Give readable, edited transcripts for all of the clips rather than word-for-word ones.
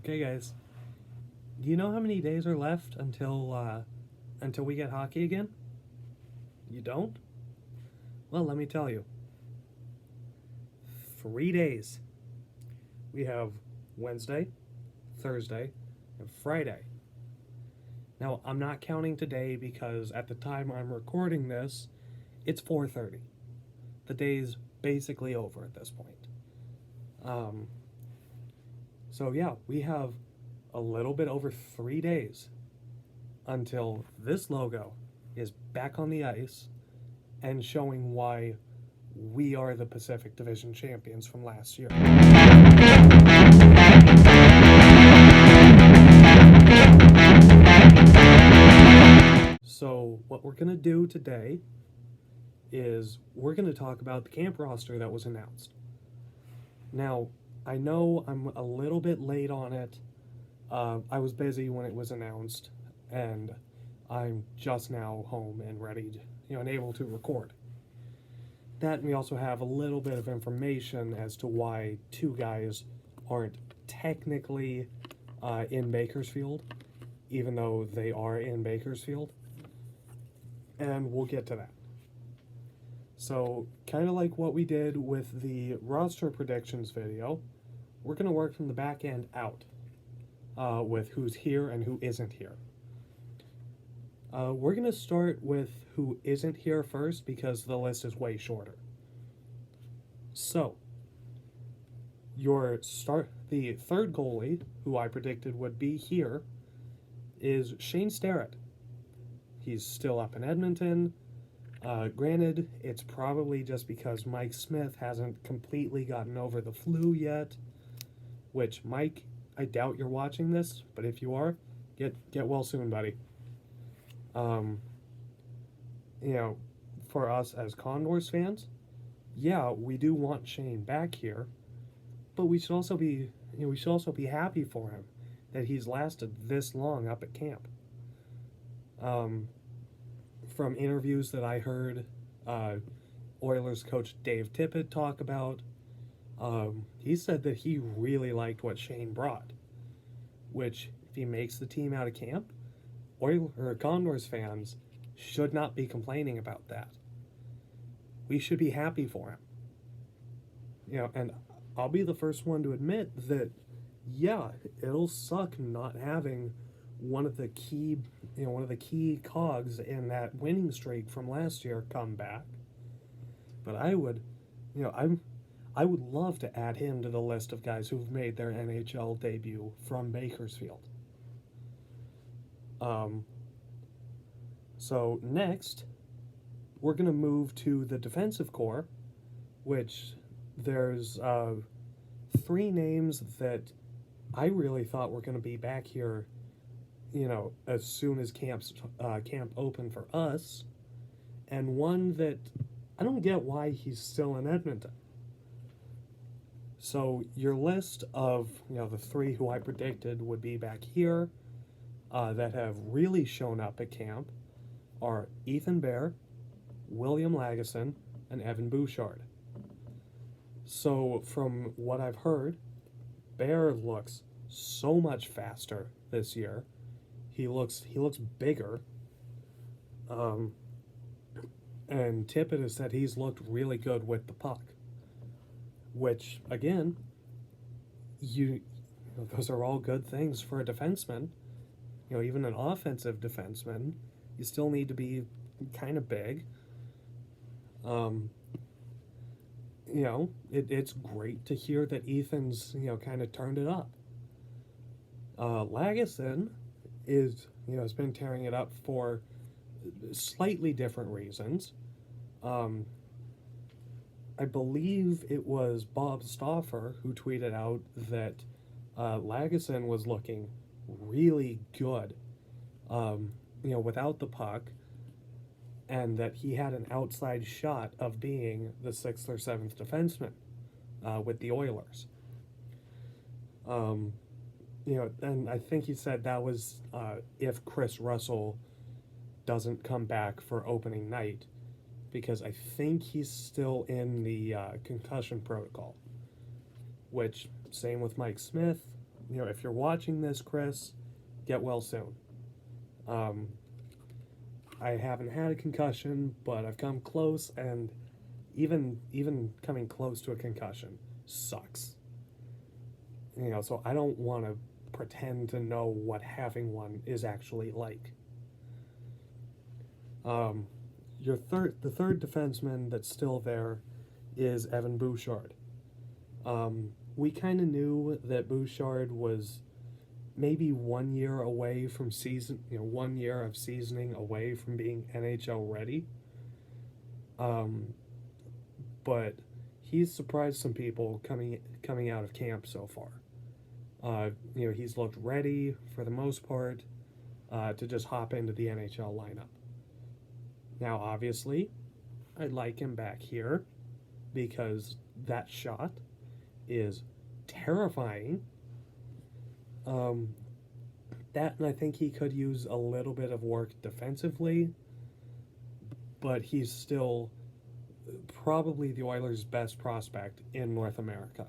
Okay, guys. Do you know how many days are left until we get hockey again? You don't? Well, let me tell you. 3 days. We have Wednesday, Thursday, and Friday. Now, I'm not counting today because at the time I'm recording this, it's 4:30. The day's basically over at this point. Um, so yeah, we have a little bit over 3 days until this logo is back on the ice and showing why we are the Pacific Division champions from last year. So, what we're going to do today is we're going to talk about the camp roster that was announced. Now, I know I'm a little bit late on it. I was busy when it was announced, and I'm just now home and ready, and able to record. That, and we also have a little bit of information as to why two guys aren't technically in Bakersfield, even though they are in Bakersfield. And we'll get to that. So, kind of like what we did with the roster predictions video, we're going to work from the back end out with who's here and who isn't here. We're going to start with who isn't here first because the list is way shorter. So, the third goalie, who I predicted would be here, is Shane Starrett. He's still up in Edmonton. Granted, it's probably just because Mike Smith hasn't completely gotten over the flu yet, which, Mike, I doubt you're watching this, but if you are, get well soon, buddy. For us as Condors fans, yeah, we do want Shane back here, but we should also be happy for him that he's lasted this long up at camp. From interviews that I heard Oilers coach Dave Tippett talk about, he said that he really liked what Shane brought, which, if he makes the team out of camp, Condors fans should not be complaining about that. We should be happy for him. And I'll be the first one to admit that, yeah, it'll suck not having one of the key cogs in that winning streak from last year come back. But I would love to add him to the list of guys who've made their NHL debut from Bakersfield. So next, we're going to move to the defensive core, which there's 3 names that I really thought were going to be back here, as soon as camp opened for us, and one that I don't get why he's still in Edmonton. So your list of the 3 who I predicted would be back here that have really shown up at camp are Ethan Bear, William Lagesson, and Evan Bouchard. So from what I've heard, Bear looks so much faster this year. He looks bigger. And Tippett has said he's looked really good with the puck. Which, again, those are all good things for a defenseman. Even an offensive defenseman, you still need to be kind of big. It's great to hear that Ethan's, kind of turned it up. Lagesson has been tearing it up for slightly different reasons. I believe it was Bob Stauffer who tweeted out that Lagesson was looking really good, without the puck, and that he had an outside shot of being the 6th or 7th defenseman with the Oilers. And I think he said that was if Chris Russell doesn't come back for opening night, because I think he's still in the concussion protocol, which, same with Mike Smith, if you're watching this, Chris, get well soon. Um, I haven't had a concussion, but I've come close, and even coming close to a concussion sucks. So I don't want to pretend to know what having one is actually like. Um, the third defenseman that's still there is Evan Bouchard. We kind of knew that Bouchard was maybe 1 year away from 1 year of seasoning away from being NHL ready. But he's surprised some people coming out of camp so far. He's looked ready for the most part to just hop into the NHL lineup. Now, obviously, I'd like him back here because that shot is terrifying. That, and I think he could use a little bit of work defensively, but he's still probably the Oilers' best prospect in North America.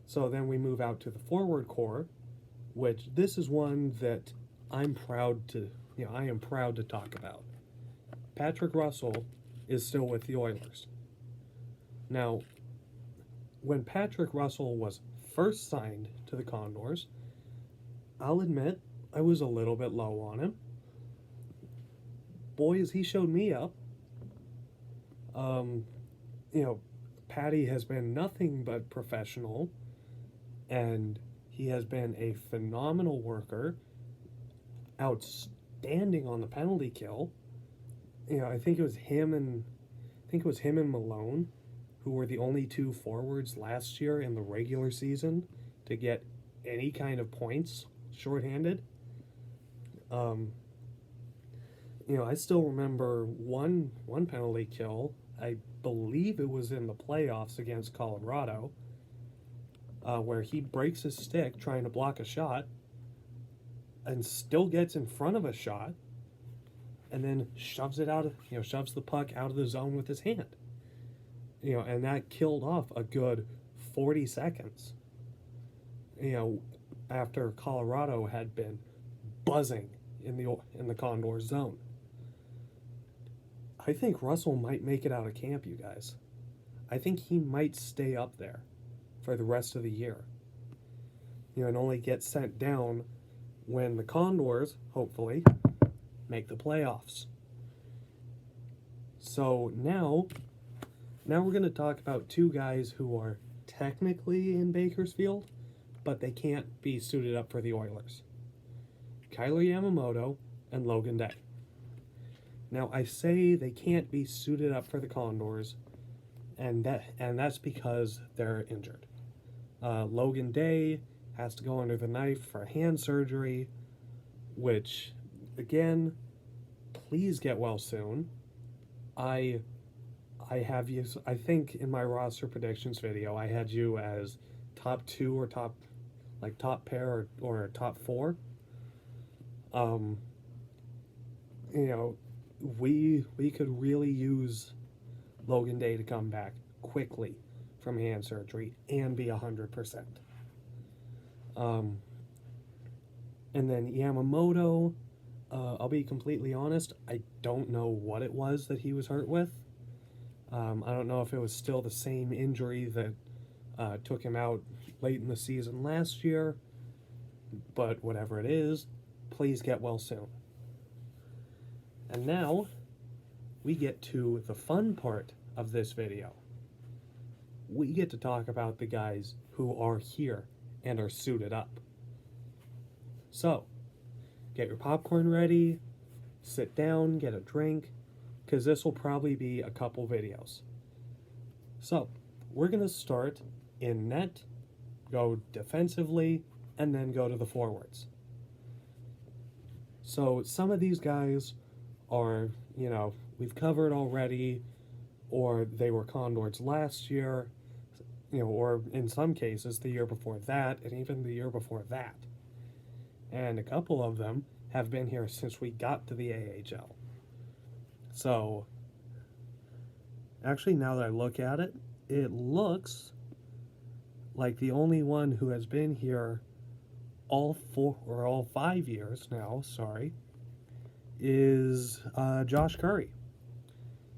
So then we move out to the forward core, which this is one that I am proud to talk about. Patrick Russell is still with the Oilers. Now, when Patrick Russell was first signed to the Condors, I'll admit I was a little bit low on him. Boys, he showed me up. Patty has been nothing but professional, and he has been a phenomenal worker, outstanding on the penalty kill. I think it was him and Malone, who were the only two forwards last year in the regular season to get any kind of points shorthanded. I still remember one penalty kill. I believe it was in the playoffs against Colorado, where he breaks his stick trying to block a shot and still gets in front of a shot and then shoves the puck out of the zone with his hand. And that killed off a good 40 seconds. After Colorado had been buzzing in the Condors zone. I think Russell might make it out of camp, you guys. I think he might stay up there for the rest of the year. And only get sent down when the Condors, hopefully, make the playoffs. So now we're going to talk about two guys who are technically in Bakersfield, but they can't be suited up for the Oilers. Kyler Yamamoto and Logan Day. Now, I say they can't be suited up for the Condors, and that's because they're injured. Logan Day has to go under the knife for hand surgery, which, again, please get well soon. I have you. I think in my roster predictions video, I had you as top 2 or top pair or top 4. We could really use Logan Day to come back quickly from hand surgery and be 100%. And then Yamamoto, I'll be completely honest, I don't know what it was that he was hurt with. I don't know if it was still the same injury that took him out late in the season last year, but whatever it is, please get well soon. And now, we get to the fun part of this video. We get to talk about the guys who are here and are suited up. So, get your popcorn ready, sit down, get a drink, because this will probably be a couple videos. So, we're going to start in net, go defensively, and then go to the forwards. So, some of these guys are, we've covered already, or they were Condors last year, or in some cases the year before that, and even the year before that. And a couple of them have been here since we got to the AHL. So, actually, now that I look at it, it looks like the only one who has been here all 5 years now, sorry, is Josh Curry.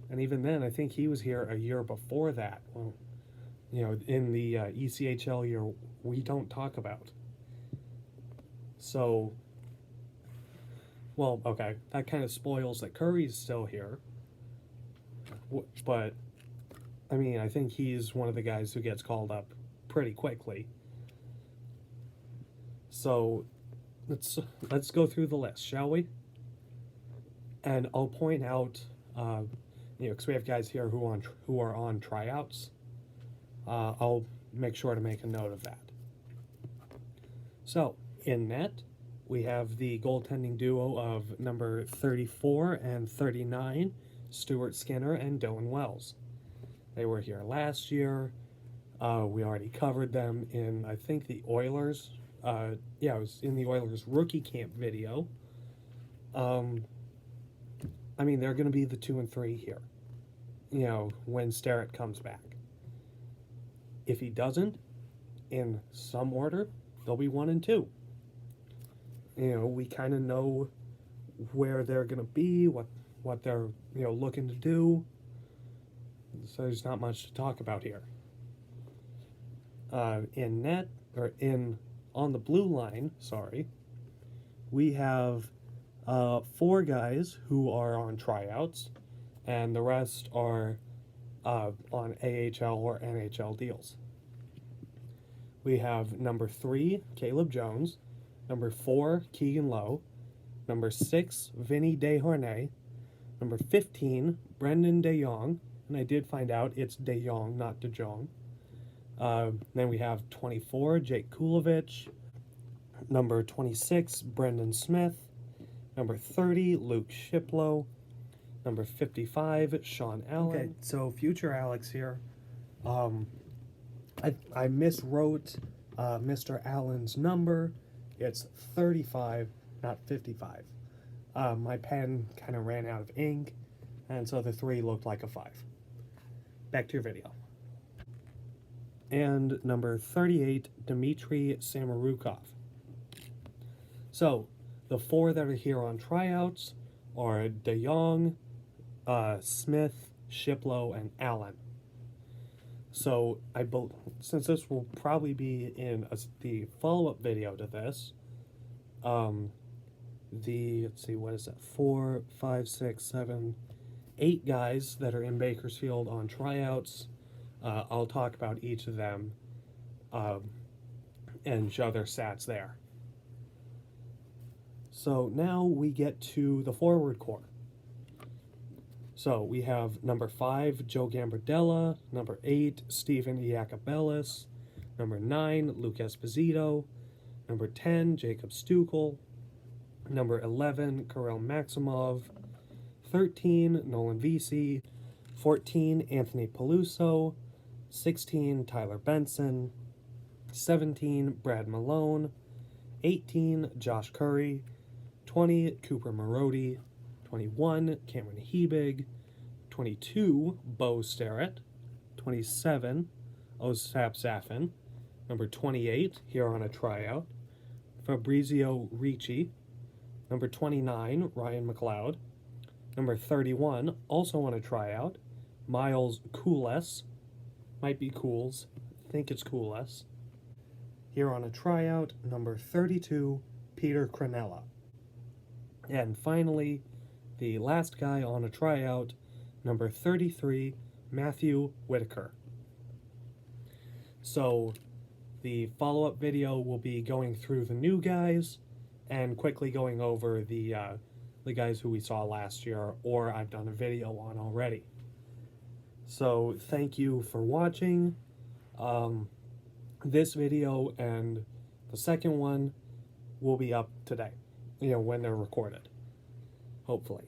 And even then, I think he was here a year before that. Well, in the ECHL year we don't talk about. So, well, okay, that kind of spoils that Curry's still here. But, I mean, I think he's one of the guys who gets called up pretty quickly. So, let's go through the list, shall we? And I'll point out, because we have guys here who are on tryouts. I'll make sure to make a note of that. So, in net, we have the goaltending duo of number 34 and 39, Stuart Skinner and Dylan Wells. They were here last year. We already covered them in, I think, the Oilers. It was in the Oilers rookie camp video. I mean, they're going to be the 2 and 3 here, when Starrett comes back. If he doesn't, in some order, they'll be 1 and 2. We kind of know where they're going to be, what they're, looking to do. So there's not much to talk about here. In net, or on the blue line, we have 4 guys who are on tryouts, and the rest are on AHL or NHL deals. We have number 3, Caleb Jones, number 4, Keegan Lowe, number 6, Vinny Desharnais, number 15, Brendan DeJong, and I did find out it's DeJong, not DeJong. Then we have 24, Jake Kulovich, number 26, Brendan Smith, number 30, Luke Shiplow, number 55, Sean Allen. Okay, so future Alex here. I miswrote Mr. Allen's number. It's 35, not 55. My pen kind of ran out of ink, and so the 3 looked like a 5. Back to your video. And number 38, Dmitry Samorukov. So, the 4 that are here on tryouts are DeJong, Smith, Shiplow, and Allen. So, since this will probably be in the follow-up video to this, let's see, what is that, 4, 5, 6, 7, 8 guys that are in Bakersfield on tryouts. I'll talk about each of them and show their stats there. So now we get to the forward core. So we have number 5, Joe Gambardella, number 8, Stephen Iacobellis, number 9, Luke Esposito, number 10, Jacob Stukel, number 11, Karel Maximov, 13, Nolan Vesey, 14, Anthony Peluso, 16, Tyler Benson, 17, Brad Malone, 18, Josh Curry, 20, Cooper Marody, 21, Cameron Hebig, 22, Bo Starrett, 27, Osap Zafin, number 28, here on a tryout, Fabrizio Ricci, number 29, Ryan McLeod, number 31, also on a tryout, Miles Kules, might be Cools, I think it's Kules, here on a tryout, number 32, Peter Cranella. And finally, the last guy on a tryout, number 33, Matthew Whitaker. So, the follow-up video will be going through the new guys and quickly going over the guys who we saw last year or I've done a video on already. So, thank you for watching. This video and the second one will be up today, when they're recorded, hopefully.